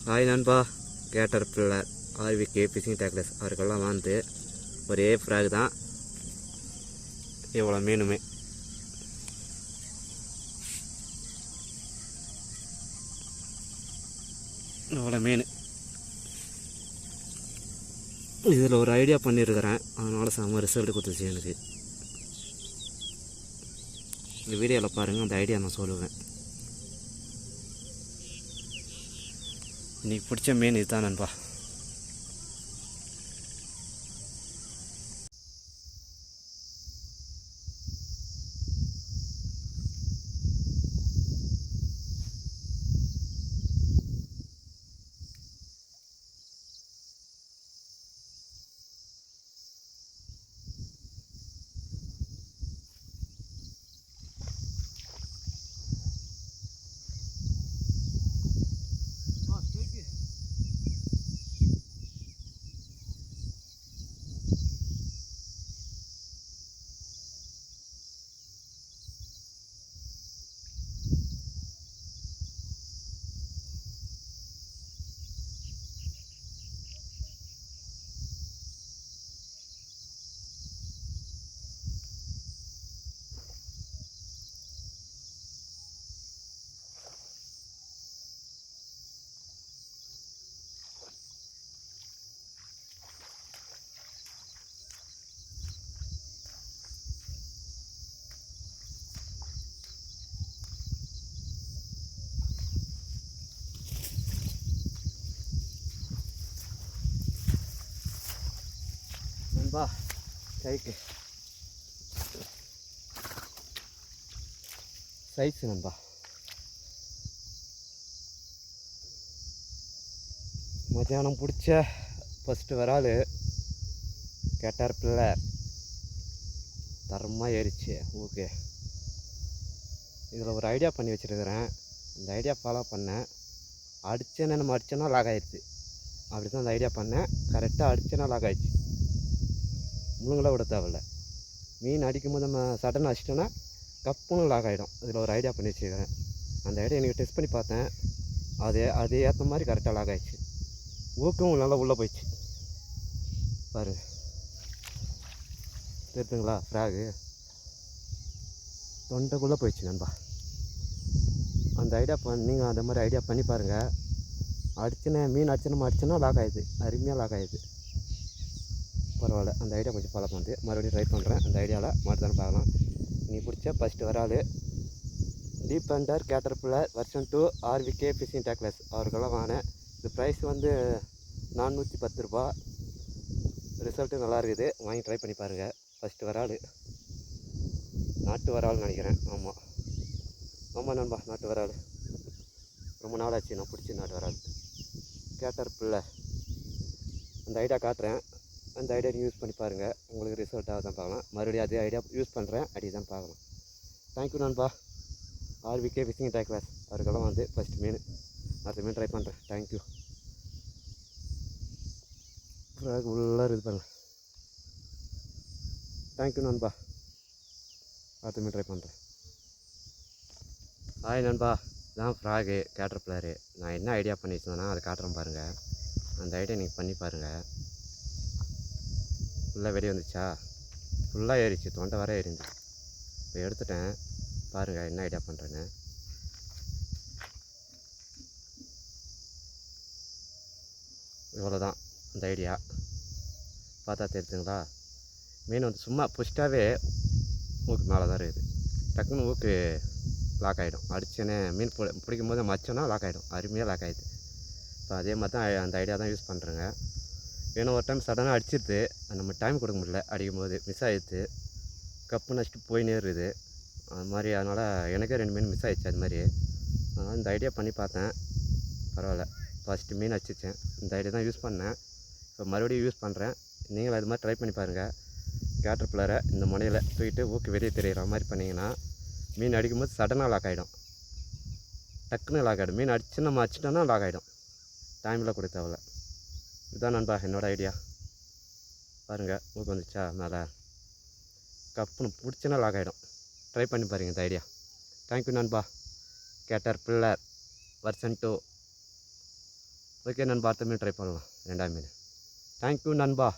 Hi நண்பா, cater pillar RVK fishing tackles அவருக்கெல்லாம் வந்து ஒரே ஃப்ராக் தான். இவ்வளோ மீனுமே இவ்வளோ மீன். இதில் ஒரு ஐடியா பண்ணியிருக்கிறேன், அதனால் செம்ம ரிசல்ட் கொடுத்துச்சு எனக்கு. இந்த வீடியோவில் பாருங்கள், அந்த ஐடியா நான் சொல்லுவேன். இன்றைக்கி பிடிச்ச மீன் இதுதான் நண்பா. நண்பா கைக்கு சைஸ் நண்பா. மத்தியானம் பிடிச்ச ஃபஸ்ட்டு வரால் கேட்டார் பில்லர் தரமாக ஏறிச்சு. ஓகே, இதில் ஒரு ஐடியா பண்ணி வச்சுருக்கிறேன். இந்த ஐடியா ஃபாலோ பண்ணேன். அடித்தேன்னு நம்ம அடித்தோன்னா லாக் ஆகிடுச்சு. அப்படி தான் அந்த ஐடியா பண்ணேன். கரெக்டாக அடித்தேன்னா லாக் ஆகிடுச்சு. முழுங்களாக விட தேவையில்ல. மீன் அடிக்கும்போது நம்ம சடன் அடிச்சிட்டோன்னா கப்புன்னு லாக் ஆகிடும். இதில் ஒரு ஐடியா பண்ணி வச்சுக்கிறேன். அந்த ஐடியா எனக்கு டெஸ்ட் பண்ணி பார்த்தேன். அது ஏற்ற மாதிரி கரெக்டாக லாக் ஆகிடுச்சு. ஊக்கம் நல்லா உள்ளே போயிடுச்சு பாருங்க. தெரியுதுங்களா? ஃப்ராகு தொண்டைக்குள்ளே போயிடுச்சு நண்பா. அந்த ஐடியா நீங்கள் அந்த மாதிரி ஐடியா பண்ணி பாருங்கள். மீன் அடிச்சோன்னா லாக் ஆகிடுது. அருமையாக லாக் ஆகிடுது. பரவாயில்ல, அந்த ஐடியா கொஞ்சம் ஃபாலோ பண்ணிட்டு மறுபடியும் ட்ரை பண்ணுறேன். அந்த ஐடியாவில் மாட்டுதானே பார்க்கலாம். நீ பிடிச்ச ஃபஸ்ட்டு வராது deep under caterpillar version 2 RVK fishing tackles அவருக்கெல்லாம் வாங்கினேன். இது ப்ரைஸ் வந்து 410 ரூபா. ரிசல்ட்டு நல்லா இருக்குது. வாங்கி ட்ரை பண்ணி பாருங்கள். ஃபஸ்ட்டு வரால் நாட்டு வரால்னு நினைக்கிறேன். ஆமாம் நண்பா, நாட்டு வரால். ரொம்ப நாளாச்சு நான் பிடிச்சி நாட்டு வரால் கேட்டர் பில்லர். அந்த ஐடியா காட்டுறேன். அந்த ஐடியா யூஸ் பண்ணி பாருங்கள். உங்களுக்கு ரிசல்ட்டாக தான் பார்க்கலாம். மறுபடியும் அதே ஐடியா யூஸ் பண்ணுறேன். அடி தான் பார்க்கலாம். தேங்க்யூ நண்பா. ஆர்விகே ஃபிஷிங் டேக்லஸ் அவருக்கெல்லாம் வந்து ஃபஸ்ட் மீன். அடுத்த மீன் ட்ரை பண்ணுறேன். தேங்க்யூ. ஃப்ராக் உள்ளே இது பாருங்கள். தேங்க்யூ நண்பா. அடுத்த மீன் ட்ரை பண்ணுறேன். ஹாய் நண்பா, இதான் ஃப்ராகு கேட்டர் பில்லரு. நான் என்ன ஐடியா பண்ணி வச்சுருந்தேன்னா அதை காட்டுறேன் பாருங்கள். அந்த ஐடியா நீங்கள் பண்ணி பாருங்கள். ஃபுல்லாக வெடி வந்துச்சா, ஃபுல்லாக ஏறிச்சு. தொண்டை வர ஏறிச்சு. இப்போ எடுத்துட்டேன். பாருங்கள் என்ன ஐடியா பண்ணுறேன்னு. இவ்வளோதான் அந்த ஐடியா. பார்த்தா தெரியுதுங்களா? மீன் வந்து சும்மா புஷ்டாகவே ஊக்கு மேலே தான் இருக்குது. டக்குன்னு ஊக்கு லாக் ஆகிடும். அடிச்சேனே மீன் பிடிக்கும் போது மச்சோன்னா லாக் ஆகிடும். அருமையாக லாக் ஆகிடுது. இப்போ அதே மாதிரி தான் அந்த ஐடியா தான் யூஸ் பண்ணுறேங்க. ஏன்னா ஒரு டைம் சடனாக அடிச்சிருது. நம்ம டைம் கொடுக்க முடியல. அடிக்கும் போது மிஸ் ஆகிடுது. கப்பு நச்சுட்டு போயினே இருக்குது அது மாதிரி. அதனால் எனக்கே 2 மீன் மிஸ் ஆகிடுச்சு அது மாதிரி. அதனால் இந்த ஐடியா பண்ணி பார்த்தேன். பரவாயில்ல, ஃபஸ்ட்டு மீன் அடிச்சிச்சேன். இந்த ஐடியா தான் யூஸ் பண்ணேன். இப்போ மறுபடியும் யூஸ் பண்ணுறேன். நீங்களும் அது மாதிரி ட்ரை பண்ணி பாருங்கள். கேட்டர் பில்லரை இந்த முனையில் தூக்கிட்டு ஊக்கு வெளியே தெரிகிற மாதிரி பண்ணிங்கன்னா மீன் அடிக்கும்போது சடனாக லாக் ஆகிடும். டக்குன்னு லாக் ஆகிடும். மீன் அடிச்சு நம்ம அடிச்சிட்டோன்னா லாக் ஆகிடும். டைமில் கொடுக்க தேவையில்ல. இதுதான் நண்பா என்னோடய ஐடியா. பாருங்கள், ஊக்கு வந்துச்சா மேலே. கப்புன்னு பிடிச்சினா லாக் ஆகிடும். ட்ரை பண்ணி பாருங்கள் இந்த ஐடியா. தேங்க்யூ நண்பா. கேட்டர் பில்லர் வெர்ஷன் 2 ஓகே நண்பா, அடுத்த மீன் ட்ரை பண்ணலாம். 2ஆம் மீன். தேங்க்யூ நண்பா.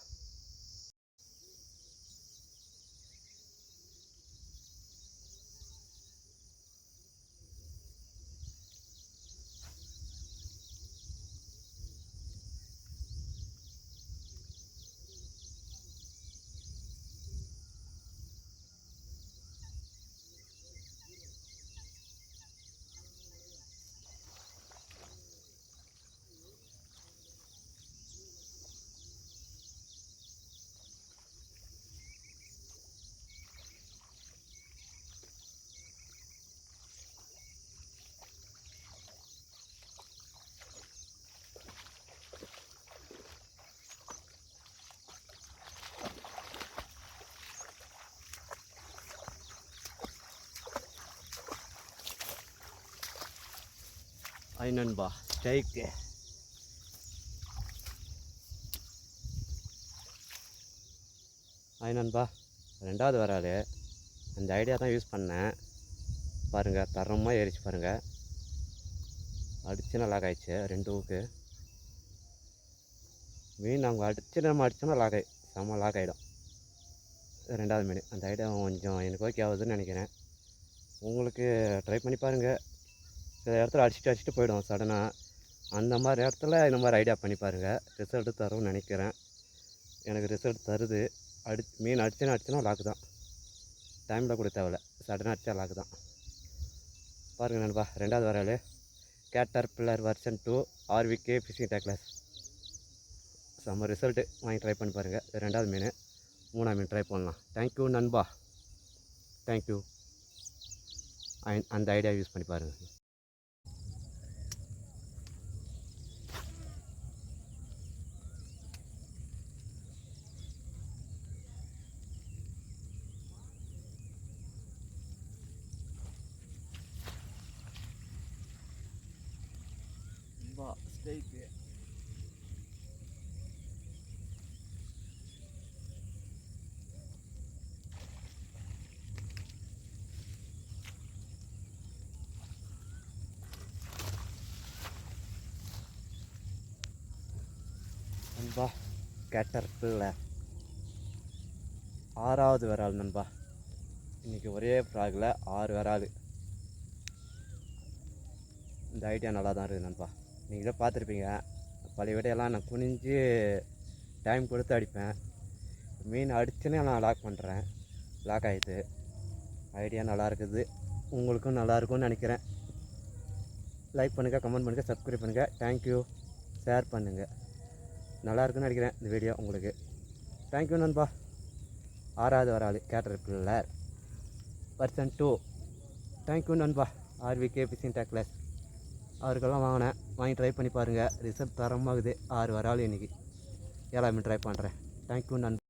ஐ நண்பா, ஸ்ட்ரைக்கு. ஐ நண்பா, 2வது வராது. அந்த ஐடியா தான் யூஸ் பண்ணேன். பாருங்கள், தரமாக ஏறிச்சு பாருங்கள். அடிச்சுனா லாக் ஆகிடுச்சு 2 ஊக்கு. மீன் அவங்க நம்ம அடிச்சோன்னா லாக் ஆகி செம்ம லாக் ஆகிடும். 2வது மீன். அந்த ஐடியா கொஞ்சம் எனக்கு ஓகே ஆகுதுன்னு நினைக்கிறேன். உங்களுக்கு ட்ரை பண்ணி பாருங்கள். சில இடத்துல அடிச்சுட்டு போயிடும் சடனாக. அந்த மாதிரி இடத்துல இந்த மாதிரி ஐடியா பண்ணி பாருங்கள். ரிசல்ட்டு தரும்னு நினைக்கிறேன். எனக்கு ரிசல்ட் தருது. மீன் அடிச்சுனா லாக்கு தான். டைமில் கூட தேவையில்ல, சடனாக அடித்தா லாக்கு தான். பாருங்கள் நண்பா, 2வது வரால் கேட்டர்பில்லர் வெர்ஷன் 2 ஆர்விகே ஃபிஷிங் டேக்லஸ். செம்ம ரிசல்ட்டு. வாங்கி ட்ரை பண்ணி பாருங்கள். 2வது மீன். 3ஆம் மீன் ட்ரை பண்ணலாம். தேங்க்யூ நண்பா, தேங்க்யூ. அந்த ஐடியா யூஸ் பண்ணி பாருங்கள். ஸ்ட்ரைக்கு. நண்பா, கேட்டர்பில்லர் 6வது விரால் நண்பா. இன்றைக்கி ஒரே ஃப்ராகில் 6 விரால். இந்த ஐடியா நல்லா தான் இருக்குது நண்பா. நீங்களே பார்த்துருப்பீங்க, பழைய வீடியோலாம் நான் குனிஞ்சு டைம் கொடுத்து அடிப்பேன். மீன் அடிச்சுன்னே நான் லாக் பண்ணுறேன். லாக் ஆகிடுது. ஐடியா நல்லா இருக்குது. உங்களுக்கும் நல்லாயிருக்கும்னு நினைக்கிறேன். லைக் பண்ணுங்கள், கமெண்ட் பண்ணுங்கள், சப்ஸ்கிரைப் பண்ணுங்கள். தேங்க்யூ. ஷேர் பண்ணுங்கள். நல்லா இருக்குன்னு நினைக்கிறேன் இந்த வீடியோ உங்களுக்கு. தேங்க்யூ நண்பா. 6வது வரால் கேட்டர்பில்லர் வெர்ஷன் 2. தேங்க்யூ நண்பா. RVK fishing tackles. அவருக்கெல்லாம் வாங்கி ட்ரை பண்ணி பாருங்கள். ரிசல்ட் தரமாகுது. 6 வரால் இன்றைக்கி. 7ஆம் மீன் ட்ரை பண்ணுறேன். தேங்க்யூ நண்பா.